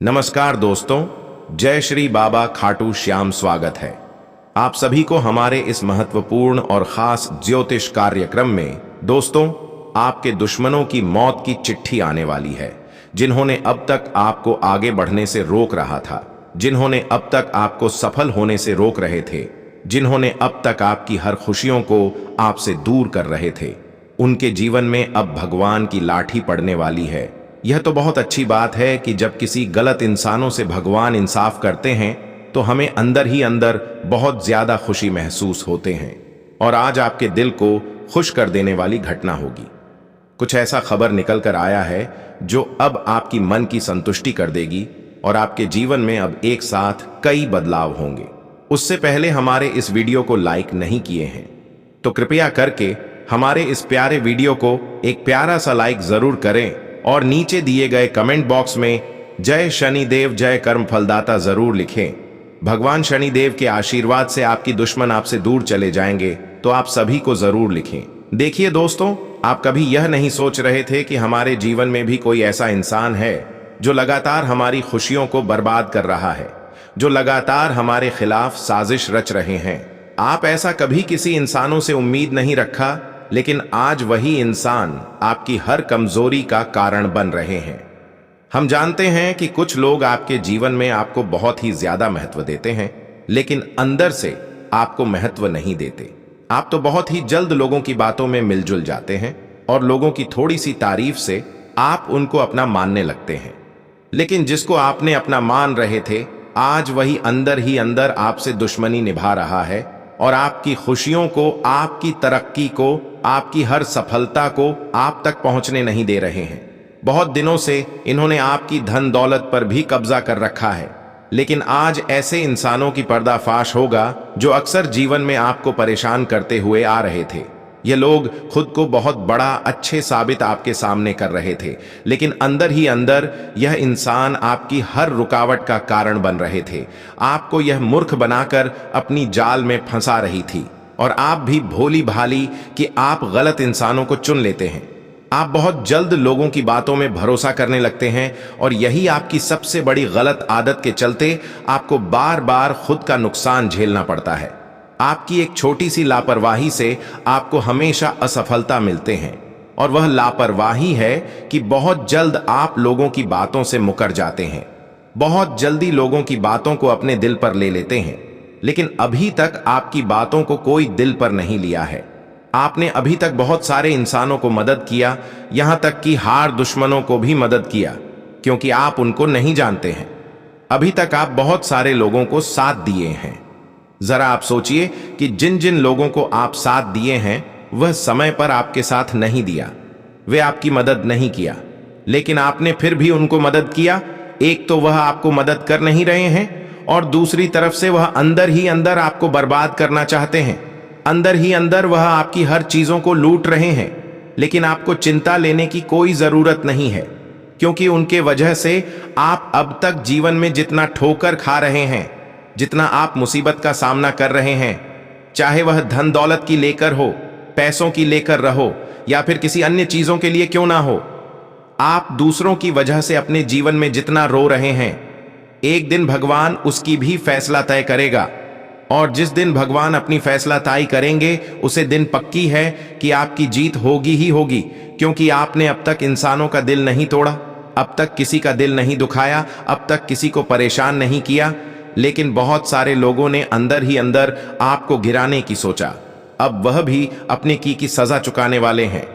नमस्कार दोस्तों, जय श्री बाबा खाटू श्याम। स्वागत है आप सभी को हमारे इस महत्वपूर्ण और खास ज्योतिष कार्यक्रम में। दोस्तों, आपके दुश्मनों की मौत की चिट्ठी आने वाली है, जिन्होंने अब तक आपको आगे बढ़ने से रोक रहा था, जिन्होंने अब तक आपको सफल होने से रोक रहे थे, जिन्होंने अब तक आपकी हर खुशियों को आपसे दूर कर रहे थे। उनके जीवन में अब भगवान की लाठी पड़ने वाली है। यह तो बहुत अच्छी बात है कि जब किसी गलत इंसानों से भगवान इंसाफ करते हैं तो हमें अंदर ही अंदर बहुत ज्यादा खुशी महसूस होते हैं। और आज आपके दिल को खुश कर देने वाली घटना होगी। कुछ ऐसा खबर निकल कर आया है जो अब आपकी मन की संतुष्टि कर देगी और आपके जीवन में अब एक साथ कई बदलाव होंगे। उससे पहले हमारे इस वीडियो को लाइक नहीं किए हैं तो कृपया करके हमारे इस प्यारे वीडियो को एक प्यारा सा लाइक जरूर करें और नीचे दिए गए कमेंट बॉक्स में जय शनिदेव जय कर्म फलदाता जरूर लिखें। भगवान शनिदेव के आशीर्वाद से आपकी दुश्मन आपसे दूर चले जाएंगे, तो आप सभी को जरूर लिखें। देखिए दोस्तों, आप कभी यह नहीं सोच रहे थे कि हमारे जीवन में भी कोई ऐसा इंसान है जो लगातार हमारी खुशियों को बर्बाद कर रहा है, जो लगातार हमारे खिलाफ साजिश रच रहे हैं। आप ऐसा कभी किसी इंसानों से उम्मीद नहीं रखा, लेकिन आज वही इंसान आपकी हर कमजोरी का कारण बन रहे हैं। हम जानते हैं कि कुछ लोग आपके जीवन में आपको बहुत ही ज्यादा महत्व देते हैं, लेकिन अंदर से आपको महत्व नहीं देते। आप तो बहुत ही जल्द लोगों की बातों में मिलजुल जाते हैं और लोगों की थोड़ी सी तारीफ से आप उनको अपना मानने लगते हैं। लेकिन जिसको आपने अपना मान रहे थे, आज वही अंदर ही अंदर आपसे दुश्मनी निभा रहा है और आपकी खुशियों को, आपकी तरक्की को, आपकी हर सफलता को आप तक पहुंचने नहीं दे रहे हैं। बहुत दिनों से इन्होंने आपकी धन दौलत पर भी कब्जा कर रखा है, लेकिन आज ऐसे इंसानों की पर्दाफाश होगा जो अक्सर जीवन में आपको परेशान करते हुए आ रहे थे। ये लोग खुद को बहुत बड़ा, अच्छे साबित आपके सामने कर रहे थे, लेकिन अंदर ही अंदर यह इंसान आपकी हर रुकावट का कारण बन रहे थे। आपको यह मूर्ख बनाकर अपनी जाल में फंसा रही थी और आप भी भोली भाली कि आप गलत इंसानों को चुन लेते हैं। आप बहुत जल्द लोगों की बातों में भरोसा करने लगते हैं और यही आपकी सबसे बड़ी गलत आदत के चलते आपको बार बार खुद का नुकसान झेलना पड़ता है। आपकी एक छोटी सी लापरवाही से आपको हमेशा असफलता मिलते हैं, और वह लापरवाही है कि बहुत जल्द आप लोगों की बातों से मुकर जाते हैं, बहुत जल्दी लोगों की बातों को अपने दिल पर ले लेते हैं। लेकिन अभी तक आपकी बातों को कोई दिल पर नहीं लिया है। आपने अभी तक बहुत सारे इंसानों को मदद किया, यहां तक कि हार दुश्मनों को भी मदद किया, क्योंकि आप उनको नहीं जानते हैं। अभी तक आप बहुत सारे लोगों को साथ दिए हैं। जरा आप सोचिए कि जिन जिन लोगों को आप साथ दिए हैं वह समय पर आपके साथ नहीं दिया, वे आपकी मदद नहीं किया, लेकिन आपने फिर भी उनको मदद किया। एक तो वह आपको मदद कर नहीं रहे हैं और दूसरी तरफ से वह अंदर ही अंदर आपको बर्बाद करना चाहते हैं। अंदर ही अंदर वह आपकी हर चीजों को लूट रहे हैं, लेकिन आपको चिंता लेने की कोई जरूरत नहीं है, क्योंकि उनके वजह से आप अब तक जीवन में जितना ठोकर खा रहे हैं, जितना आप मुसीबत का सामना कर रहे हैं, चाहे वह धन दौलत की लेकर हो, पैसों की लेकर रहो, या फिर किसी अन्य चीजों के लिए क्यों ना हो, आप दूसरों की वजह से अपने जीवन में जितना रो रहे हैं, एक दिन भगवान उसकी भी फैसला तय करेगा। और जिस दिन भगवान अपनी फैसला तय करेंगे, उसे दिन पक्की है कि आपकी जीत होगी ही होगी, क्योंकि आपने अब तक इंसानों का दिल नहीं तोड़ा, अब तक किसी का दिल नहीं दुखाया, अब तक किसी को परेशान नहीं किया। लेकिन बहुत सारे लोगों ने अंदर ही अंदर आपको गिराने की सोचा। अब वह भी अपने की सजा चुकाने वाले हैं।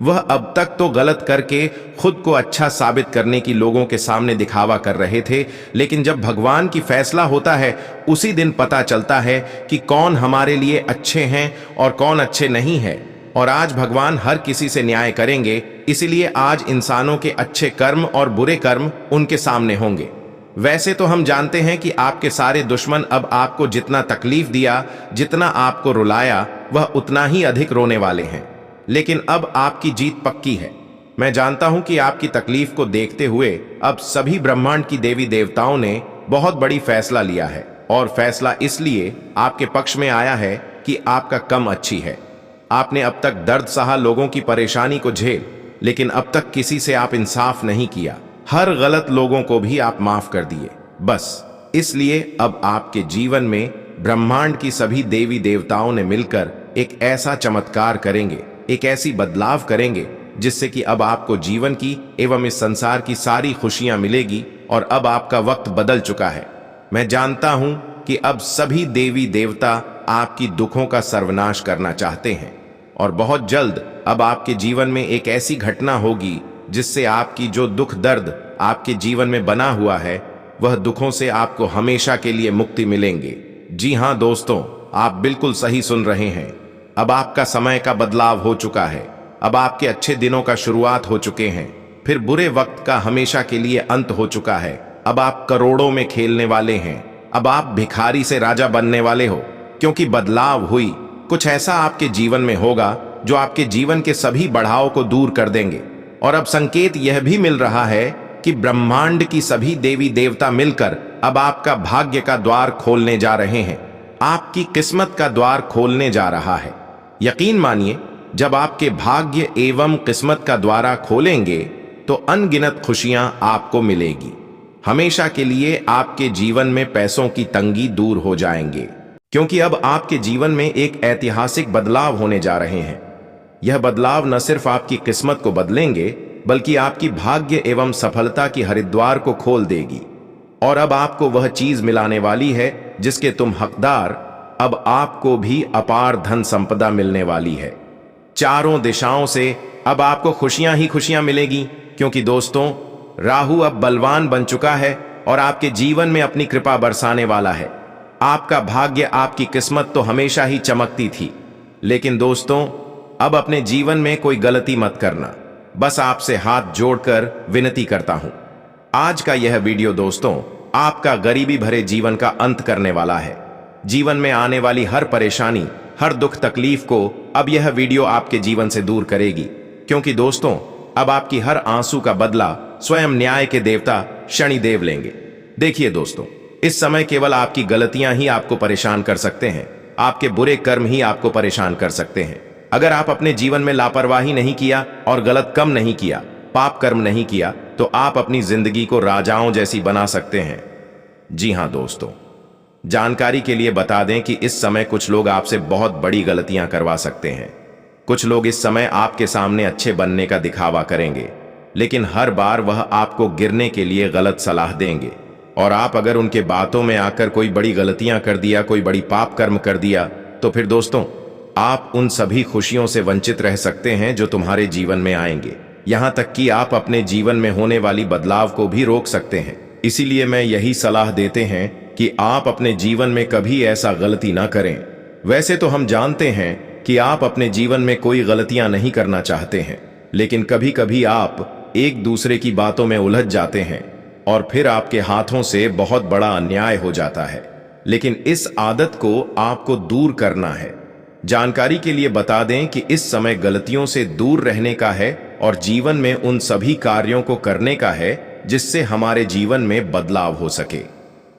वह अब तक तो गलत करके खुद को अच्छा साबित करने की लोगों के सामने दिखावा कर रहे थे, लेकिन जब भगवान की फैसला होता है, उसी दिन पता चलता है कि कौन हमारे लिए अच्छे हैं और कौन अच्छे नहीं है। और आज भगवान हर किसी से न्याय करेंगे, इसीलिए आज इंसानों के अच्छे कर्म और बुरे कर्म उनके सामने होंगे। वैसे तो हम जानते हैं कि आपके सारे दुश्मन अब आपको जितना तकलीफ दिया, जितना आपको रुलाया, वह उतना ही अधिक रोने वाले हैं। लेकिन अब आपकी जीत पक्की है। मैं जानता हूं कि आपकी तकलीफ को देखते हुए अब सभी ब्रह्मांड की देवी देवताओं ने बहुत बड़ी फैसला लिया है, और फैसला इसलिए आपके पक्ष में आया है कि आपका कम अच्छी है। आपने अब तक दर्द सहा, लोगों की परेशानी को झेल, लेकिन अब तक किसी से आप इंसाफ नहीं किया। हर गलत लोगों को भी आप माफ कर दिए। बस इसलिए अब आपके जीवन में ब्रह्मांड की सभी देवी देवताओं ने मिलकर एक ऐसा चमत्कार करेंगे, एक ऐसी बदलाव करेंगे जिससे कि अब आपको जीवन की एवं इस संसार की सारी खुशियां मिलेगी। और अब आपका वक्त बदल चुका है। मैं जानता हूं कि अब सभी देवी देवता आपकी दुखों का सर्वनाश करना चाहते हैं और बहुत जल्द अब आपके जीवन में एक ऐसी घटना होगी जिससे आपकी जो दुख दर्द आपके जीवन में बना हुआ है वह दुखों से आपको हमेशा के लिए मुक्ति मिलेंगे। जी हां दोस्तों, आप बिल्कुल सही सुन रहे हैं। अब आपका समय का बदलाव हो चुका है। अब आपके अच्छे दिनों का शुरुआत हो चुके हैं, फिर बुरे वक्त का हमेशा के लिए अंत हो चुका है। अब आप करोड़ों में खेलने वाले हैं। अब आप भिखारी से राजा बनने वाले हो, क्योंकि बदलाव हुई। कुछ ऐसा आपके जीवन में होगा जो आपके जीवन के सभी बढ़ाव को दूर कर देंगे। और अब संकेत यह भी मिल रहा है कि ब्रह्मांड की सभी देवी देवता मिलकर अब आपका भाग्य का द्वार खोलने जा रहे हैं, आपकी किस्मत का द्वार खोलने जा रहा है। यकीन मानिए, जब आपके भाग्य एवं किस्मत का द्वार खोलेंगे तो अनगिनत खुशियां आपको मिलेगी। हमेशा के लिए आपके जीवन में पैसों की तंगी दूर हो जाएंगे, क्योंकि अब आपके जीवन में एक ऐतिहासिक बदलाव होने जा रहे हैं। यह बदलाव न सिर्फ आपकी किस्मत को बदलेंगे बल्कि आपकी भाग्य एवं सफलता की हरिद्वार को खोल देगी। और अब आपको वह चीज मिलाने वाली है जिसके तुम हकदार। अब आपको भी अपार धन संपदा मिलने वाली है। चारों दिशाओं से अब आपको खुशियां ही खुशियां मिलेगी, क्योंकि दोस्तों, राहु अब बलवान बन चुका है और आपके जीवन में अपनी कृपा बरसाने वाला है। आपका भाग्य, आपकी किस्मत तो हमेशा ही चमकती थी, लेकिन दोस्तों, अब अपने जीवन में कोई गलती मत करना। बस आपसे हाथ जोड़कर विनती करता हूं। आज का यह वीडियो दोस्तों आपका गरीबी भरे जीवन का अंत करने वाला है। जीवन में आने वाली हर परेशानी, हर दुख तकलीफ को अब यह वीडियो आपके जीवन से दूर करेगी, क्योंकि दोस्तों, अब आपकी हर आंसू का बदला स्वयं न्याय के देवता शनिदेव लेंगे। देखिए दोस्तों, इस समय केवल आपकी गलतियां ही आपको परेशान कर सकते हैं। आपके बुरे कर्म ही आपको परेशान कर सकते हैं। अगर आप अपने जीवन में लापरवाही नहीं किया और गलत काम नहीं किया, पाप कर्म नहीं किया, तो आप अपनी जिंदगी को राजाओं जैसी बना सकते हैं। जी हां दोस्तों, जानकारी के लिए बता दें कि इस समय कुछ लोग आपसे बहुत बड़ी गलतियां करवा सकते हैं। कुछ लोग इस समय आपके सामने अच्छे बनने का दिखावा करेंगे, लेकिन हर बार वह आपको गिरने के लिए गलत सलाह देंगे। और आप अगर उनके बातों में आकर कोई बड़ी गलतियां कर दिया, कोई बड़ी पाप कर्म कर दिया, तो फिर दोस्तों, आप उन सभी खुशियों से वंचित रह सकते हैं जो तुम्हारे जीवन में आएंगे। यहां तक कि आप अपने जीवन में होने वाली बदलाव को भी रोक सकते हैं। इसीलिए मैं यही सलाह देते हैं कि आप अपने जीवन में कभी ऐसा गलती ना करें। वैसे तो हम जानते हैं कि आप अपने जीवन में कोई गलतियां नहीं करना चाहते हैं, लेकिन कभी कभी आप एक दूसरे की बातों में उलझ जाते हैं और फिर आपके हाथों से बहुत बड़ा अन्याय हो जाता है। लेकिन इस आदत को आपको दूर करना है। जानकारी के लिए बता दें कि इस समय गलतियों से दूर रहने का है और जीवन में उन सभी कार्यों को करने का है जिससे हमारे जीवन में बदलाव हो सके।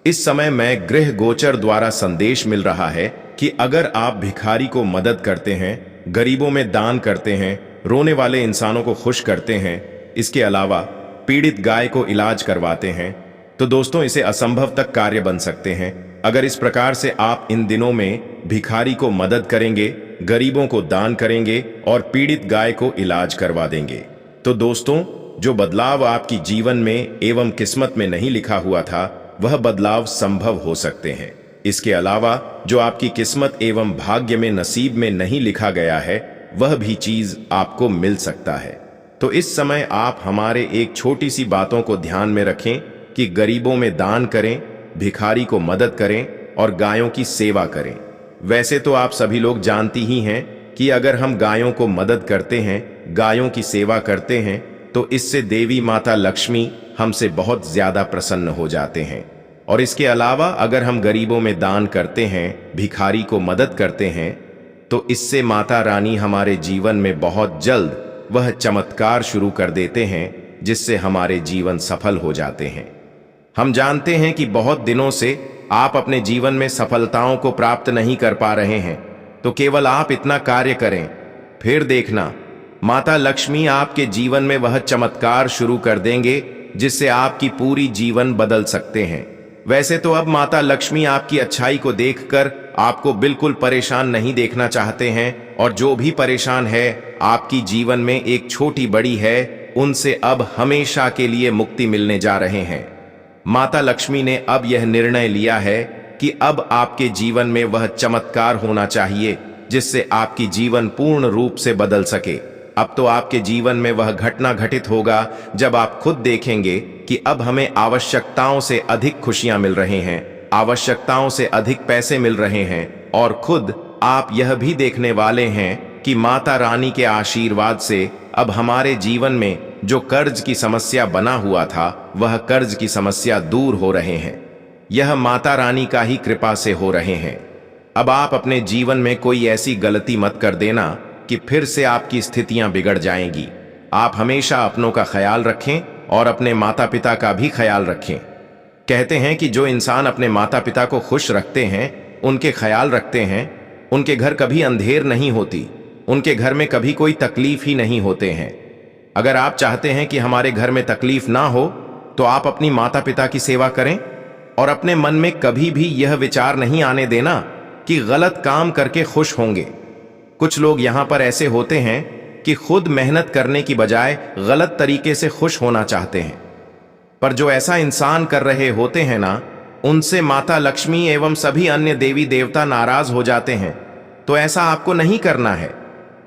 इस समय मैं गृह गोचर द्वारा संदेश मिल रहा है कि अगर आप भिखारी को मदद करते हैं, गरीबों में दान करते हैं, रोने वाले इंसानों को खुश करते हैं, इसके अलावा पीड़ित गाय को इलाज करवाते हैं, तो दोस्तों, इसे असंभव तक कार्य बन सकते हैं। अगर इस प्रकार से आप इन दिनों में भिखारी को मदद करेंगे, गरीबों को दान करेंगे और पीड़ित गाय को इलाज करवा देंगे, तो दोस्तों, जो बदलाव आपकी जीवन में एवं किस्मत में नहीं लिखा हुआ था, वह बदलाव संभव हो सकते हैं। इसके अलावा जो आपकी किस्मत एवं भाग्य में, नसीब में नहीं लिखा गया है, वह भी चीज आपको मिल सकता है। तो इस समय आप हमारे एक छोटी सी बातों को ध्यान में रखें कि गरीबों में दान करें, भिखारी को मदद करें और गायों की सेवा करें। वैसे तो आप सभी लोग जानती ही हैं कि अगर हम गायों को मदद करते हैं, गायों की सेवा करते हैं, तो इससे देवी माता लक्ष्मी हमसे बहुत ज्यादा प्रसन्न हो जाते हैं। और इसके अलावा अगर हम गरीबों में दान करते हैं, भिखारी को मदद करते हैं, तो इससे माता रानी हमारे जीवन में बहुत जल्द वह चमत्कार शुरू कर देते हैं जिससे हमारे जीवन सफल हो जाते हैं। हम जानते हैं कि बहुत दिनों से आप अपने जीवन में सफलताओं को प्राप्त नहीं कर पा रहे हैं, तो केवल आप इतना कार्य करें, फिर देखना माता लक्ष्मी आपके जीवन में वह चमत्कार शुरू कर देंगे जिससे आपकी पूरी जीवन बदल सकते हैं। वैसे तो अब माता लक्ष्मी आपकी अच्छाई को देखकर आपको बिल्कुल परेशान नहीं देखना चाहते हैं, और जो भी परेशान है आपकी जीवन में एक छोटी बड़ी है, उनसे अब हमेशा के लिए मुक्ति मिलने जा रहे हैं। माता लक्ष्मी ने अब यह निर्णय लिया है कि अब आपके जीवन में वह चमत्कार होना चाहिए जिससे आपकी जीवन पूर्ण रूप से बदल सके। अब तो आपके जीवन में वह घटना घटित होगा जब आप खुद देखेंगे कि अब हमें आवश्यकताओं से अधिक खुशियां मिल रही हैं, आवश्यकताओं से अधिक पैसे मिल रहे हैं, और खुद आप यह भी देखने वाले हैं कि माता रानी के आशीर्वाद से अब हमारे जीवन में जो कर्ज की समस्या बना हुआ था वह कर्ज की समस्या दूर हो रहे हैं। यह माता रानी का ही कृपा से हो रहे हैं। अब आप अपने जीवन में कोई ऐसी गलती मत कर देना कि फिर से आपकी स्थितियां बिगड़ जाएंगी। आप हमेशा अपनों का ख्याल रखें और अपने माता पिता का भी ख्याल रखें। कहते हैं कि जो इंसान अपने माता पिता को खुश रखते हैं, उनके ख्याल रखते हैं, उनके घर कभी अंधेर नहीं होती, उनके घर में कभी कोई तकलीफ ही नहीं होते हैं। अगर आप चाहते हैं कि हमारे घर में तकलीफ ना हो तो आप अपनी माता पिता की सेवा करें और अपने मन में कभी भी यह विचार नहीं आने देना कि गलत काम करके खुश होंगे। कुछ लोग यहां पर ऐसे होते हैं कि खुद मेहनत करने की बजाय गलत तरीके से खुश होना चाहते हैं, पर जो ऐसा इंसान कर रहे होते हैं ना, उनसे माता लक्ष्मी एवं सभी अन्य देवी देवता नाराज हो जाते हैं। तो ऐसा आपको नहीं करना है।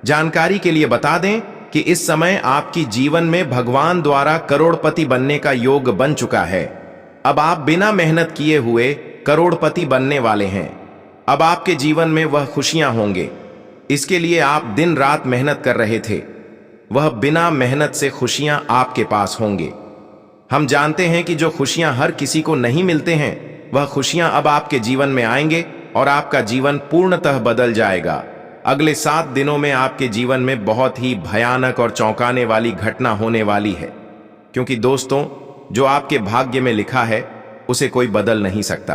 जानकारी के लिए बता दें कि इस समय आपकी जीवन में भगवान द्वारा करोड़पति बनने का योग बन चुका है। अब आप बिना मेहनत किए हुए करोड़पति बनने वाले हैं। अब आपके जीवन में वह खुशियां होंगे। इसके लिए आप दिन रात मेहनत कर रहे थे, वह बिना मेहनत से खुशियां आपके पास होंगे। हम जानते हैं कि जो खुशियां हर किसी को नहीं मिलते हैं, वह खुशियां अब आपके जीवन में आएंगे और आपका जीवन पूर्णतः बदल जाएगा। अगले 7 दिनों में आपके जीवन में बहुत ही भयानक और चौंकाने वाली घटना होने वाली है, क्योंकि दोस्तों, जो आपके भाग्य में लिखा है उसे कोई बदल नहीं सकता।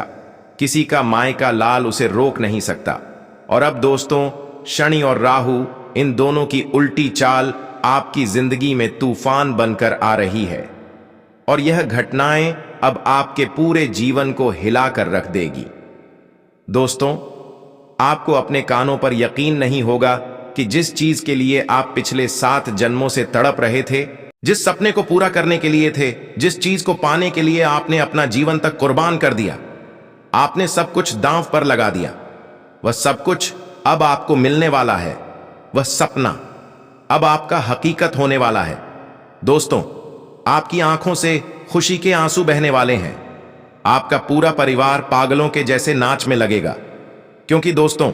किसी का माय का लाल उसे रोक नहीं सकता। और अब दोस्तों, शनि और राहु, इन दोनों की उल्टी चाल आपकी जिंदगी में तूफान बनकर आ रही है, और यह घटनाएं अब आपके पूरे जीवन को हिलाकर रख देगी। दोस्तों, आपको अपने कानों पर यकीन नहीं होगा कि जिस चीज के लिए आप पिछले 7 जन्मों से तड़प रहे थे, जिस सपने को पूरा करने के लिए थे, जिस चीज को पाने के लिए आपने अपना जीवन तक कुर्बान कर दिया, आपने सब कुछ दांव पर लगा दिया, वह सब कुछ अब आपको मिलने वाला है। वह सपना अब आपका हकीकत होने वाला है। दोस्तों, आपकी आंखों से खुशी के आंसू बहने वाले हैं। आपका पूरा परिवार पागलों के जैसे नाच में लगेगा, क्योंकि दोस्तों,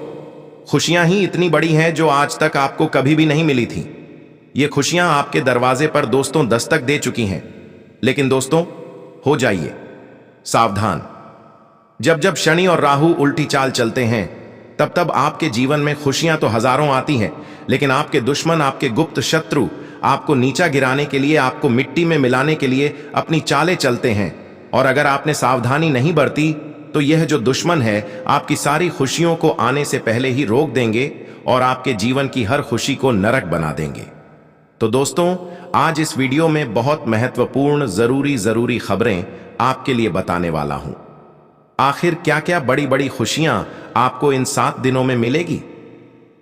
खुशियां ही इतनी बड़ी हैं जो आज तक आपको कभी भी नहीं मिली थी। ये खुशियां आपके दरवाजे पर दोस्तों दस्तक दे चुकी हैं। लेकिन दोस्तों, हो जाइए सावधान। जब जब शनि और राहु उल्टी चाल चलते हैं, तब तब आपके जीवन में खुशियां तो हजारों आती हैं, लेकिन आपके दुश्मन, आपके गुप्त शत्रु आपको नीचा गिराने के लिए, आपको मिट्टी में मिलाने के लिए अपनी चालें चलते हैं। और अगर आपने सावधानी नहीं बरती तो यह जो दुश्मन है आपकी सारी खुशियों को आने से पहले ही रोक देंगे और आपके जीवन की हर खुशी को नरक बना देंगे। तो दोस्तों, आज इस वीडियो में बहुत महत्वपूर्ण जरूरी खबरें आपके लिए बताने वाला हूं। आखिर क्या क्या बड़ी बड़ी खुशियां आपको इन 7 दिनों में मिलेगी?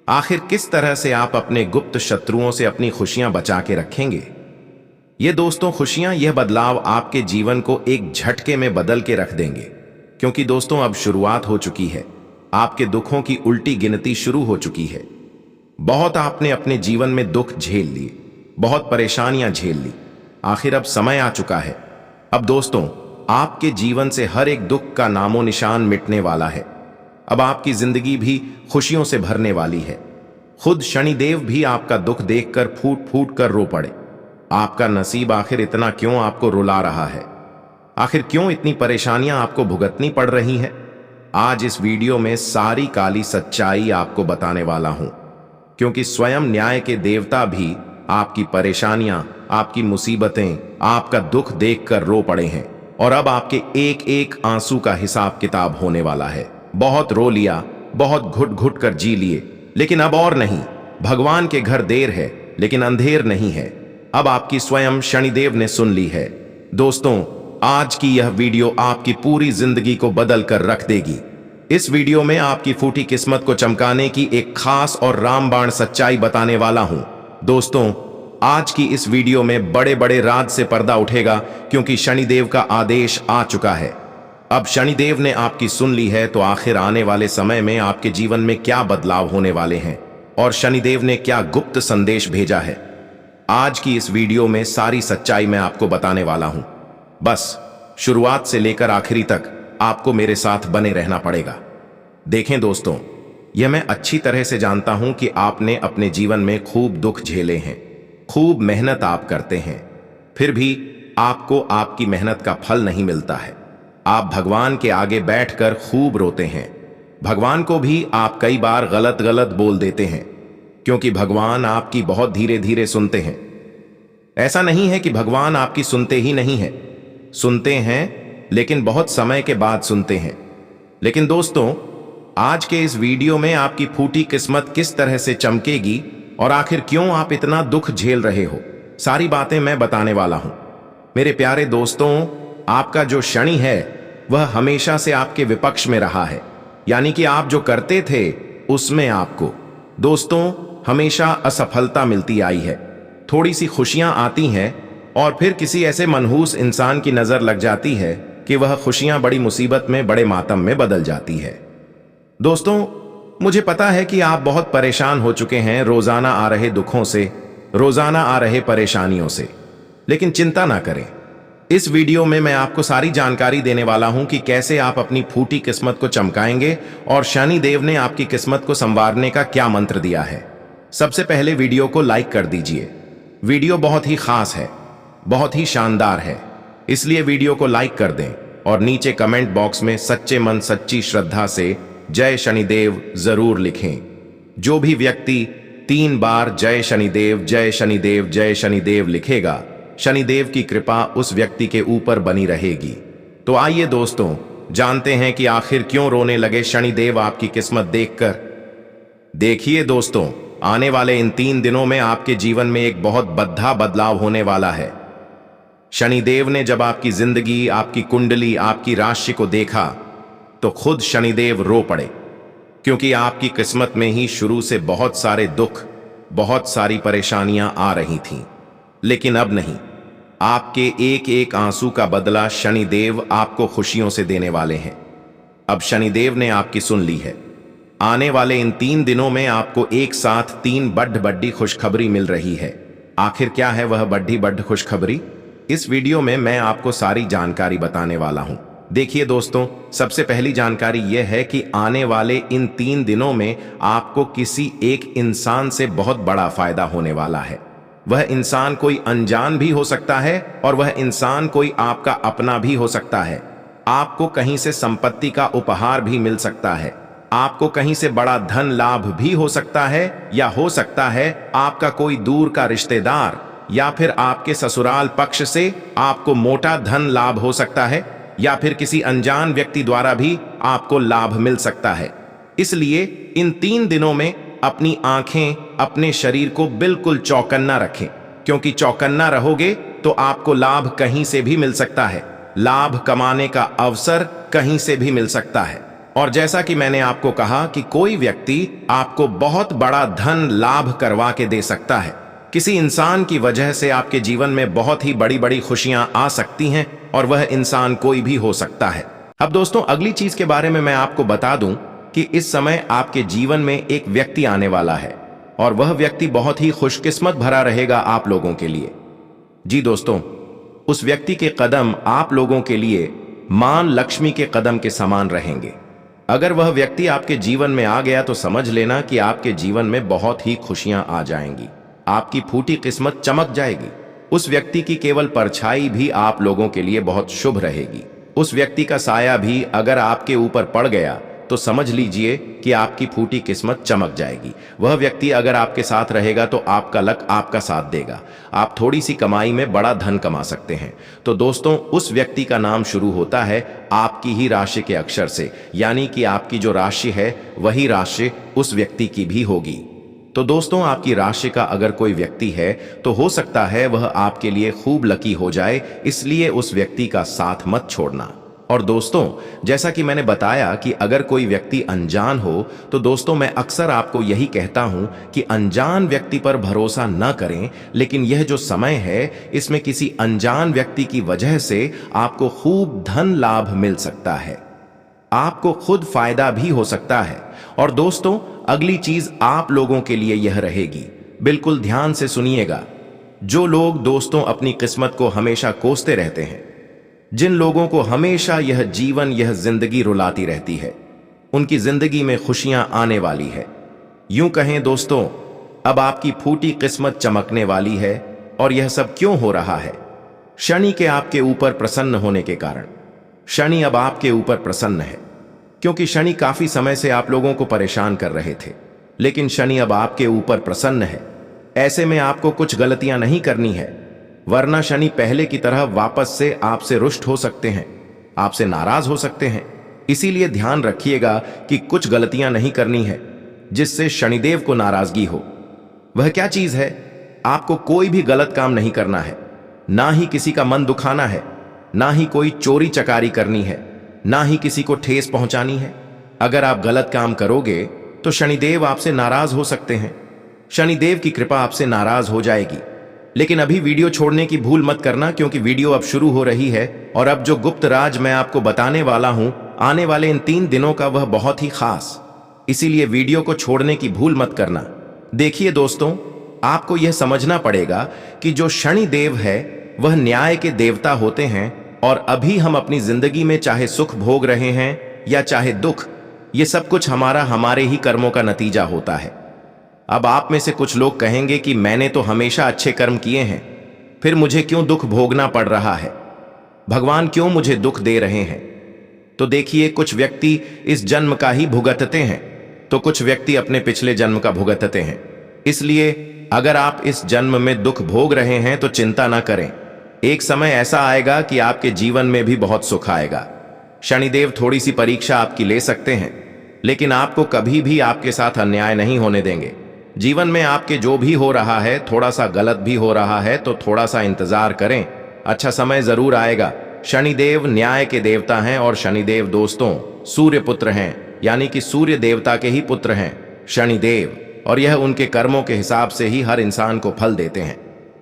आखिर किस तरह से आप अपने गुप्त शत्रुओं से अपनी खुशियां बचा के रखेंगे? ये दोस्तों, खुशियां, यह बदलाव आपके जीवन को एक झटके में बदल के रख देंगे, क्योंकि दोस्तों, अब शुरुआत हो चुकी है। आपके दुखों की उल्टी गिनती शुरू हो चुकी है। बहुत आपने अपने जीवन में दुख झेल लिए, बहुत परेशानियां झेल ली। आखिर अब समय आ चुका है। अब दोस्तों, आपके जीवन से हर एक दुख का नामो निशान मिटने वाला है। अब आपकी जिंदगी भी खुशियों से भरने वाली है। खुद शनिदेव भी आपका दुख देखकर फूट फूट कर रो पड़े। आपका नसीब आखिर इतना क्यों आपको रुला रहा है? आखिर क्यों इतनी परेशानियां आपको भुगतनी पड़ रही हैं? आज इस वीडियो में सारी काली सच्चाई आपको बताने वाला हूं, क्योंकि स्वयं न्याय के देवता भी आपकी परेशानियां, आपकी मुसीबतें, आपका दुख देखकर रो पड़े हैं। और अब आपके एक एक आंसू का हिसाब किताब होने वाला है। बहुत रो लिया, बहुत घुट घुट कर जी लिए, लेकिन अब और नहीं। भगवान के घर देर है लेकिन अंधेर नहीं है। अब आपकी स्वयं शनिदेव ने सुन ली है। दोस्तों, आज की यह वीडियो आपकी पूरी जिंदगी को बदल कर रख देगी। इस वीडियो में आपकी फूटी किस्मत को चमकाने की एक खास और रामबाण सच्चाई बताने वाला हूं। दोस्तों, आज की इस वीडियो में बड़े बड़े राज से पर्दा उठेगा, क्योंकि शनिदेव का आदेश आ चुका है। अब शनिदेव ने आपकी सुन ली है, तो आखिर आने वाले समय में आपके जीवन में क्या बदलाव होने वाले हैं और शनिदेव ने क्या गुप्त संदेश भेजा है, आज की इस वीडियो में सारी सच्चाई मैं आपको बताने वाला हूं। बस शुरुआत से लेकर आखिरी तक आपको मेरे साथ बने रहना पड़ेगा। देखें दोस्तों, यह मैं अच्छी तरह से जानता हूं कि आपने अपने जीवन में खूब दुख झेले हैं, खूब मेहनत आप करते हैं, फिर भी आपको आपकी मेहनत का फल नहीं मिलता है। आप भगवान के आगे बैठकर खूब रोते हैं। भगवान को भी आप कई बार गलत गलत बोल देते हैं, क्योंकि भगवान आपकी बहुत धीरे धीरे सुनते हैं। ऐसा नहीं है कि भगवान आपकी सुनते ही नहीं है, सुनते हैं, लेकिन बहुत समय के बाद सुनते हैं। लेकिन दोस्तों, आज के इस वीडियो में आपकी फूटी किस्मत किस तरह से चमकेगी और आखिर क्यों आप इतना दुख झेल रहे हो, सारी बातें मैं बताने वाला हूं। मेरे प्यारे दोस्तों, आपका जो शनि है वह हमेशा से आपके विपक्ष में रहा है, यानी कि आप जो करते थे उसमें आपको दोस्तों हमेशा असफलता मिलती आई है। थोड़ी सी खुशियां आती हैं और फिर किसी ऐसे मनहूस इंसान की नजर लग जाती है कि वह खुशियां बड़ी मुसीबत में, बड़े मातम में बदल जाती है। दोस्तों, मुझे पता है कि आप बहुत परेशान हो चुके हैं रोजाना आ रहे दुखों से, रोजाना आ रहे परेशानियों से, लेकिन चिंता ना करें। इस वीडियो में मैं आपको सारी जानकारी देने वाला हूं कि कैसे आप अपनी फूटी किस्मत को चमकाएंगे और शनि देव ने आपकी किस्मत को संवारने का क्या मंत्र दिया है। सबसे पहले वीडियो को लाइक कर दीजिए। वीडियो बहुत ही खास है, बहुत ही शानदार है, इसलिए वीडियो को लाइक कर दें और नीचे कमेंट बॉक्स में सच्चे मन सच्ची श्रद्धा से जय शनिदेव जरूर लिखें। जो भी व्यक्ति 3 बार जय शनिदेव जय शनिदेव जय शनिदेव लिखेगा, शनिदेव की कृपा उस व्यक्ति के ऊपर बनी रहेगी। तो आइए दोस्तों, जानते हैं कि आखिर क्यों रोने लगे शनिदेव आपकी किस्मत देखकर। देखिए दोस्तों, आने वाले इन 3 दिनों में आपके जीवन में एक बहुत बड़ा बदलाव होने वाला है। शनिदेव ने जब आपकी जिंदगी, आपकी कुंडली, आपकी राशि को देखा तो खुद शनिदेव रो पड़े, क्योंकि आपकी किस्मत में ही शुरू से बहुत सारे दुख, बहुत सारी परेशानियां आ रही थीं। लेकिन अब नहीं, आपके एक एक आंसू का बदला शनिदेव आपको खुशियों से देने वाले हैं। अब शनिदेव ने आपकी सुन ली है। आने वाले इन 3 दिनों में आपको एक साथ 3 बड़ी खुशखबरी मिल रही है। आखिर क्या है वह बड़ी खुशखबरी? इस वीडियो में मैं आपको सारी जानकारी बताने वाला हूं। देखिए दोस्तों, सबसे पहली जानकारी यह है कि आने वाले इन 3 दिनों में आपको किसी एक इंसान से बहुत बड़ा फायदा होने वाला है। वह इंसान कोई अनजान भी हो सकता है और वह इंसान कोई आपका अपना भी हो सकता है। आपको कहीं से संपत्ति का उपहार भी मिल सकता है, आपको कहीं से बड़ा धन लाभ भी हो सकता है, या हो सकता है आपका कोई दूर का रिश्तेदार या फिर आपके ससुराल पक्ष से आपको मोटा धन लाभ हो सकता है, या फिर किसी अनजान व्यक्ति द्वारा भी आपको लाभ मिल सकता है। इसलिए इन 3 दिनों में अपनी आंखें, अपने शरीर को बिल्कुल चौकन्ना रखें, क्योंकि चौकन्ना रहोगे तो आपको लाभ कहीं से भी मिल सकता है। लाभ कमाने का अवसर कहीं से भी मिल सकता है। और जैसा कि मैंने आपको कहा कि कोई व्यक्ति आपको बहुत बड़ा धन लाभ करवा के दे सकता है। किसी इंसान की वजह से आपके जीवन में बहुत ही बड़ी बड़ी खुशियां आ सकती हैं, और वह इंसान कोई भी हो सकता है। अब दोस्तों, अगली चीज के बारे में मैं आपको बता दूं कि इस समय आपके जीवन में एक व्यक्ति आने वाला है, और वह व्यक्ति बहुत ही खुशकिस्मत भरा रहेगा आप लोगों के लिए। जी दोस्तों, उस व्यक्ति के कदम आप लोगों के लिए मां लक्ष्मी के कदम के समान रहेंगे। अगर वह व्यक्ति आपके जीवन में आ गया तो समझ लेना कि आपके जीवन में बहुत ही खुशियां आ जाएंगी, आपकी फूटी किस्मत चमक जाएगी। उस व्यक्ति की केवल परछाई भी आप लोगों के लिए बहुत शुभ रहेगी। उस व्यक्ति का साया भी अगर आपके ऊपर पड़ गया तो समझ लीजिए कि आपकी फूटी किस्मत चमक जाएगी। वह व्यक्ति अगर आपके साथ रहेगा तो आपका लक आपका साथ देगा, आप थोड़ी सी कमाई में बड़ा धन कमा सकते हैं। तो दोस्तों, उस व्यक्ति का नाम शुरू होता है आपकी ही राशि के अक्षर से, यानी कि आपकी जो राशि है वही राशि उस व्यक्ति की भी होगी। तो दोस्तों, आपकी राशि का अगर कोई व्यक्ति है तो हो सकता है वह आपके लिए खूब लकी हो जाए, इसलिए उस व्यक्ति का साथ मत छोड़ना। और दोस्तों, जैसा कि मैंने बताया कि अगर कोई व्यक्ति अनजान हो तो दोस्तों मैं अक्सर आपको यही कहता हूं कि अनजान व्यक्ति पर भरोसा न करें, लेकिन यह जो समय है इसमें किसी अनजान व्यक्ति की वजह से आपको खूब धन लाभ मिल सकता है, आपको खुद फायदा भी हो सकता है। और दोस्तों, अगली चीज आप लोगों के लिए यह रहेगी, बिल्कुल ध्यान से सुनिएगा। जो लोग दोस्तों अपनी किस्मत को हमेशा कोसते रहते हैं, जिन लोगों को हमेशा यह जीवन यह जिंदगी रुलाती रहती है, उनकी जिंदगी में खुशियां आने वाली है। यूं कहें दोस्तों, अब आपकी फूटी किस्मत चमकने वाली है। और यह सब क्यों हो रहा है? शनि के आपके ऊपर प्रसन्न होने के कारण। शनि अब आपके ऊपर प्रसन्न है, क्योंकि शनि काफी समय से आप लोगों को परेशान कर रहे थे, लेकिन शनि अब आपके ऊपर प्रसन्न है। ऐसे में आपको कुछ गलतियां नहीं करनी है, वरना शनि पहले की तरह वापस से आपसे रुष्ट हो सकते हैं, आपसे नाराज हो सकते हैं। इसीलिए ध्यान रखिएगा कि कुछ गलतियां नहीं करनी है जिससे शनिदेव को नाराजगी हो। वह क्या चीज है? आपको कोई भी गलत काम नहीं करना है, ना ही किसी का मन दुखाना है, ना ही कोई चोरी चकारी करनी है, ना ही किसी को ठेस पहुंचानी है। अगर आप गलत काम करोगे तो शनिदेव आपसे नाराज हो सकते हैं, शनिदेव की कृपा आपसे नाराज हो जाएगी। लेकिन अभी वीडियो छोड़ने की भूल मत करना, क्योंकि वीडियो अब शुरू हो रही है और अब जो गुप्त राज मैं आपको बताने वाला हूं आने वाले इन 3 दिनों का, वह बहुत ही खास, इसीलिए वीडियो को छोड़ने की भूल मत करना। देखिए दोस्तों, आपको यह समझना पड़ेगा कि जो शनिदेव है वह न्याय के देवता होते हैं, और अभी हम अपनी जिंदगी में चाहे सुख भोग रहे हैं या चाहे दुख, ये सब कुछ हमारे ही कर्मों का नतीजा होता है। अब आप में से कुछ लोग कहेंगे कि मैंने तो हमेशा अच्छे कर्म किए हैं, फिर मुझे क्यों दुख भोगना पड़ रहा है, भगवान क्यों मुझे दुख दे रहे हैं? तो देखिए, कुछ व्यक्ति इस जन्म का ही भुगतते हैं, तो कुछ व्यक्ति अपने पिछले जन्म का भुगतते हैं। इसलिए अगर आप इस जन्म में दुख भोग रहे हैं तो चिंता ना करें, एक समय ऐसा आएगा कि आपके जीवन में भी बहुत सुख आएगा। शनिदेव थोड़ी सी परीक्षा आपकी ले सकते हैं, लेकिन आपको कभी भी आपके साथ अन्याय नहीं होने देंगे। जीवन में आपके जो भी हो रहा है, थोड़ा सा गलत भी हो रहा है, तो थोड़ा सा इंतजार करें, अच्छा समय जरूर आएगा। शनिदेव न्याय के देवता हैं, और शनिदेव दोस्तों सूर्य पुत्र हैं, यानी कि सूर्य देवता के ही पुत्र हैं शनिदेव, और यह उनके कर्मों के हिसाब से ही हर इंसान को फल देते हैं।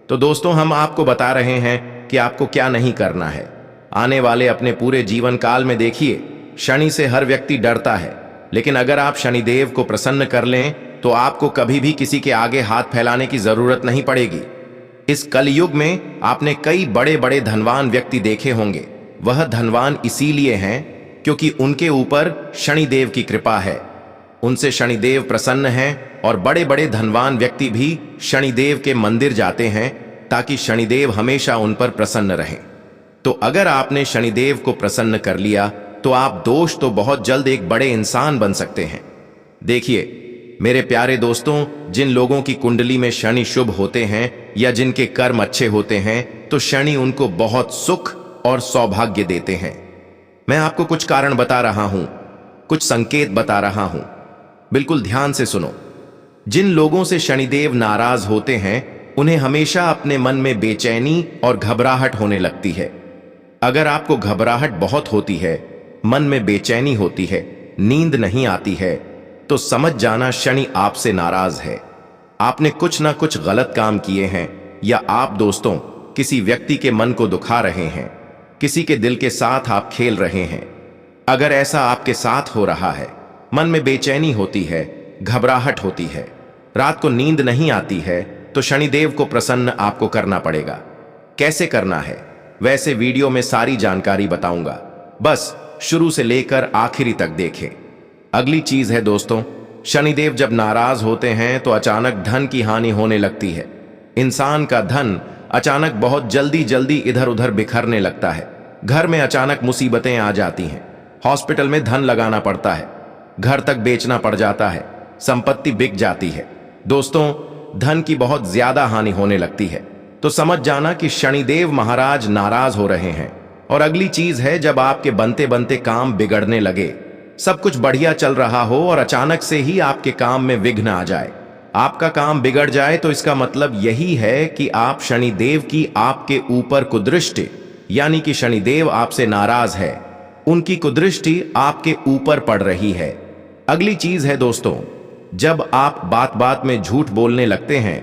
तो दोस्तों, हम आपको बता रहे हैं कि आपको क्या नहीं करना है। आने वाले अपने पूरे जीवन काल में देखिए, शनि से हर व्यक्ति डरता है, लेकिन अगर आप शनिदेव को प्रसन्न कर लें तो आपको कभी भी किसी के आगे हाथ फैलाने की जरूरत नहीं पड़ेगी। इस कलयुग में आपने कई बड़े बड़े धनवान व्यक्ति देखे होंगे, वह धनवान इसीलिए हैं क्योंकि उनके ऊपर शनिदेव की कृपा है, उनसे शनिदेव प्रसन्न हैं, और बड़े बड़े धनवान व्यक्ति भी शनिदेव के मंदिर जाते हैं ताकि शनिदेव हमेशा उन पर प्रसन्न रहें। तो अगर आपने शनिदेव को प्रसन्न कर लिया तो आप दोस्त तो बहुत जल्द एक बड़े इंसान बन सकते हैं। देखिए मेरे प्यारे दोस्तों, जिन लोगों की कुंडली में शनि शुभ होते हैं या जिनके कर्म अच्छे होते हैं, तो शनि उनको बहुत सुख और सौभाग्य देते हैं। मैं आपको कुछ कारण बता रहा हूं, कुछ संकेत बता रहा हूं, बिल्कुल ध्यान से सुनो। जिन लोगों से शनिदेव नाराज होते हैं, उन्हें हमेशा अपने मन में बेचैनी और घबराहट होने लगती है। अगर आपको घबराहट बहुत होती है, मन में बेचैनी होती है, नींद नहीं आती है, तो समझ जाना शनि आपसे नाराज है। आपने कुछ ना कुछ गलत काम किए हैं, या आप दोस्तों किसी व्यक्ति के मन को दुखा रहे हैं, किसी के दिल के साथ आप खेल रहे हैं। अगर ऐसा आपके साथ हो रहा है, मन में बेचैनी होती है, घबराहट होती है, रात को नींद नहीं आती है, तो शनिदेव को प्रसन्न आपको करना पड़ेगा। कैसे करना है, वैसे वीडियो में सारी जानकारी बताऊंगा, बस शुरू से लेकर आखिरी तक देखें। अगली चीज है दोस्तों, शनिदेव जब नाराज होते हैं तो अचानक धन की हानि होने लगती है। इंसान का धन अचानक बहुत जल्दी जल्दी इधर उधर बिखरने लगता है। घर में अचानक मुसीबतें आ जाती हैं, हॉस्पिटल में धन लगाना पड़ता है, घर तक बेचना पड़ जाता है, संपत्ति बिक जाती है। दोस्तों, धन की बहुत ज्यादा हानि होने लगती है, तो समझ जाना कि शनिदेव महाराज नाराज हो रहे हैं। और अगली चीज है, जब आपके बनते बनते काम बिगड़ने लगे, सब कुछ बढ़िया चल रहा हो और अचानक से ही आपके काम में विघ्न आ जाए, आपका काम बिगड़ जाए तो इसका मतलब यही है कि आप शनिदेव की आपके ऊपर कुदृष्टि, यानी कि शनिदेव आपसे नाराज है, उनकी कुदृष्टि आपके ऊपर पड़ रही है। अगली चीज है दोस्तों, जब आप बात बात में झूठ बोलने लगते हैं